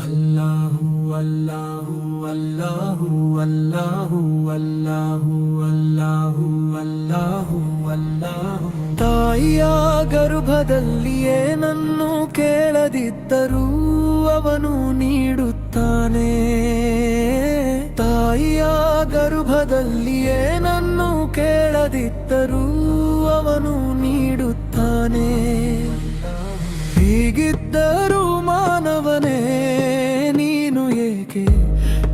ಅಲ್ಲಾಹು ಅಲ್ಲಾಹು ಅಲ್ಲಾಹು ಅಲ್ಲಾಹು ಅಲ್ಲಾಹು ಅಲ್ಲಾಹು ಅಲ್ಲಾಹು ಅಲ್ಲಾಹು. ತಾಯಿಯ ಗರ್ಭದಲ್ಲಿ ಏನನ್ನು ಕೇಳದಿದ್ದರೂ ಅವನು ನೀಡುತ್ತಾನೆ. ತಾಯಿಯ ಗರ್ಭದಲ್ಲಿ ಏನನ್ನು ಕೇಳದಿದ್ದರೂ ಅವನು ನೀಡುತ್ತಾನೆ. ಹೀಗಿದ್ದರೂ ಮಾನವನೇ ನೀನು ಏಕೆ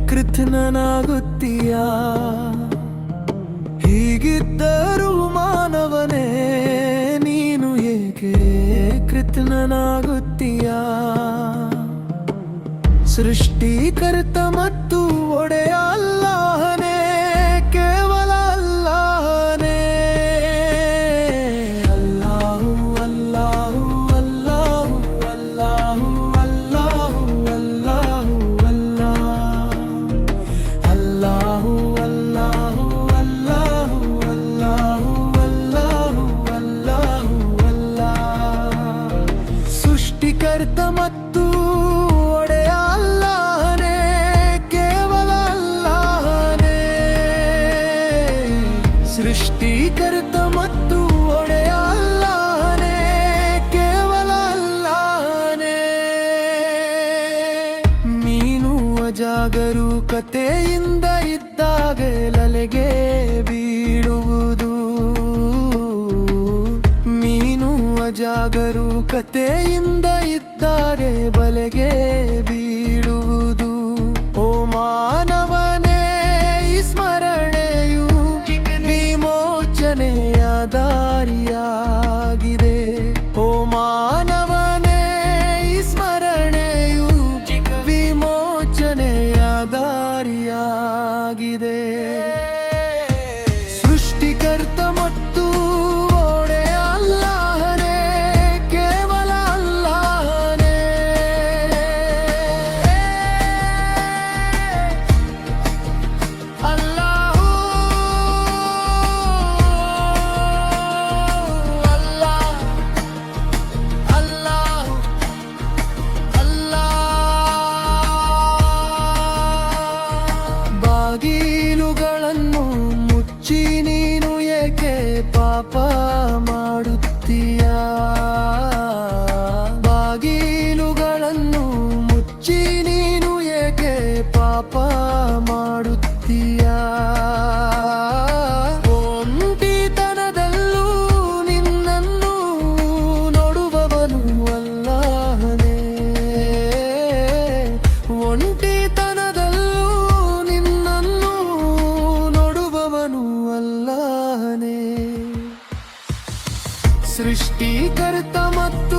ಕೃತಜ್ಞನಾಗುತ್ತೀಯಾ? ಹೀಗಿದ್ದರೂ ಮಾನವನೇ ನೀನು ಏಕೆ ಕೃತಜ್ಞನಾಗುತ್ತೀಯಾ? ಸೃಷ್ಟಿಕರ್ತ ಮತ್ತು ಒಡೆಯ ಅಲ್ಲಾಹನೇ, ಕೇವಲ ಅಲ್ಲಾಹನೇ. ಅಲ್ಲಾಹು ಅಲ್ಲಾಹು ಅಲ್ಲಾಹು ಅಲ್ಲಾಹು ಅಲ್ಲಾಹು ಅಲ್ಲಾಹು ಅಲ್ಲಾಹು ಅಲ್ಲಾಹು ಅಲ್ಲಾಹು ಅಲ್ಲಾಹು ಅಲ್ಲಾಹು ಅಲ್ಲಾಹು ಅಲ್ಲಾಹು. ಸೃಷ್ಟಿಕರ್ತ ಮತ್ತು ಒಡೆಯ ಅಲ್ಲಾಹನೇ, ಕೇವಲ ಅಲ್ಲಾಹನೇ. ಸೃಷ್ಟಿಕರ್ತ ಮತ್ತು ಒಡೆಯ ಅಲ್ಲಾಹನೇ, ಕೇವಲ ಅಲ್ಲಾಹನೇ. ಮೀನು ಅಜಾಗರೂಕತೆಯಿಂದ ಇದ್ದಾಗ ಲಲೆಗೆ ಬೀಳುವುದು. ಮೀನು ಅಜಾಗರೂಕತೆಯಿಂದ ಇದ್ದರೆ ಬಲೆಗೆ ಬೀಳುವುದು. ಓ ಮಾನವನೇ, ಈ ಸ್ಮರಣೆಯು ವಿಮೋಚನೆಯ ದಾರಿಯಾಗಿದೆ. ಓ ಮಾನವನೇ, ಈ ಸ್ಮರಣೆಯು ವಿಮೋಚನೆಯ ದಾರಿಯಾಗಿದೆ. ಸೃಷ್ಟಿಕರ್ತ ಮತ್ತು ಒಡೆಯ ಅಲ್ಲಾಹನೇ, ಕೇವಲ ಅಲ್ಲಾಹನೇ. ಅಲ್ಲಾಹು ಅಲ್ಲಾಹ್ ಅಲ್ಲಾಹು ಅಲ್ಲಾಹ್. ಬಾಗಿಲುಗಳನ್ನು ಮುಚ್ಚಿ ನೀನು ಏಕೆ ಪಾಪ ಮಾಡುತ್ತೀಯಾ? ಬಾಗಿಲುಗಳನ್ನು ಮುಚ್ಚಿ ನೀನು ಏಕೆ ಪಾಪ ಮಾಡುತ್ತೀಯಾ? ಒಂಟಿತನದಲ್ಲೂ ನಿನ್ನನ್ನು ನೋಡುವವನು ಅಲ್ಲಾಹನೇ. ಒಂಟಿತನದಲ್ಲೂ ನಿನ್ನನ್ನು ನೋಡುವವನು ಅಲ್ಲಾಹನೇ. ಸೃಷ್ಟಿಕರ್ತ ಮತ್ತು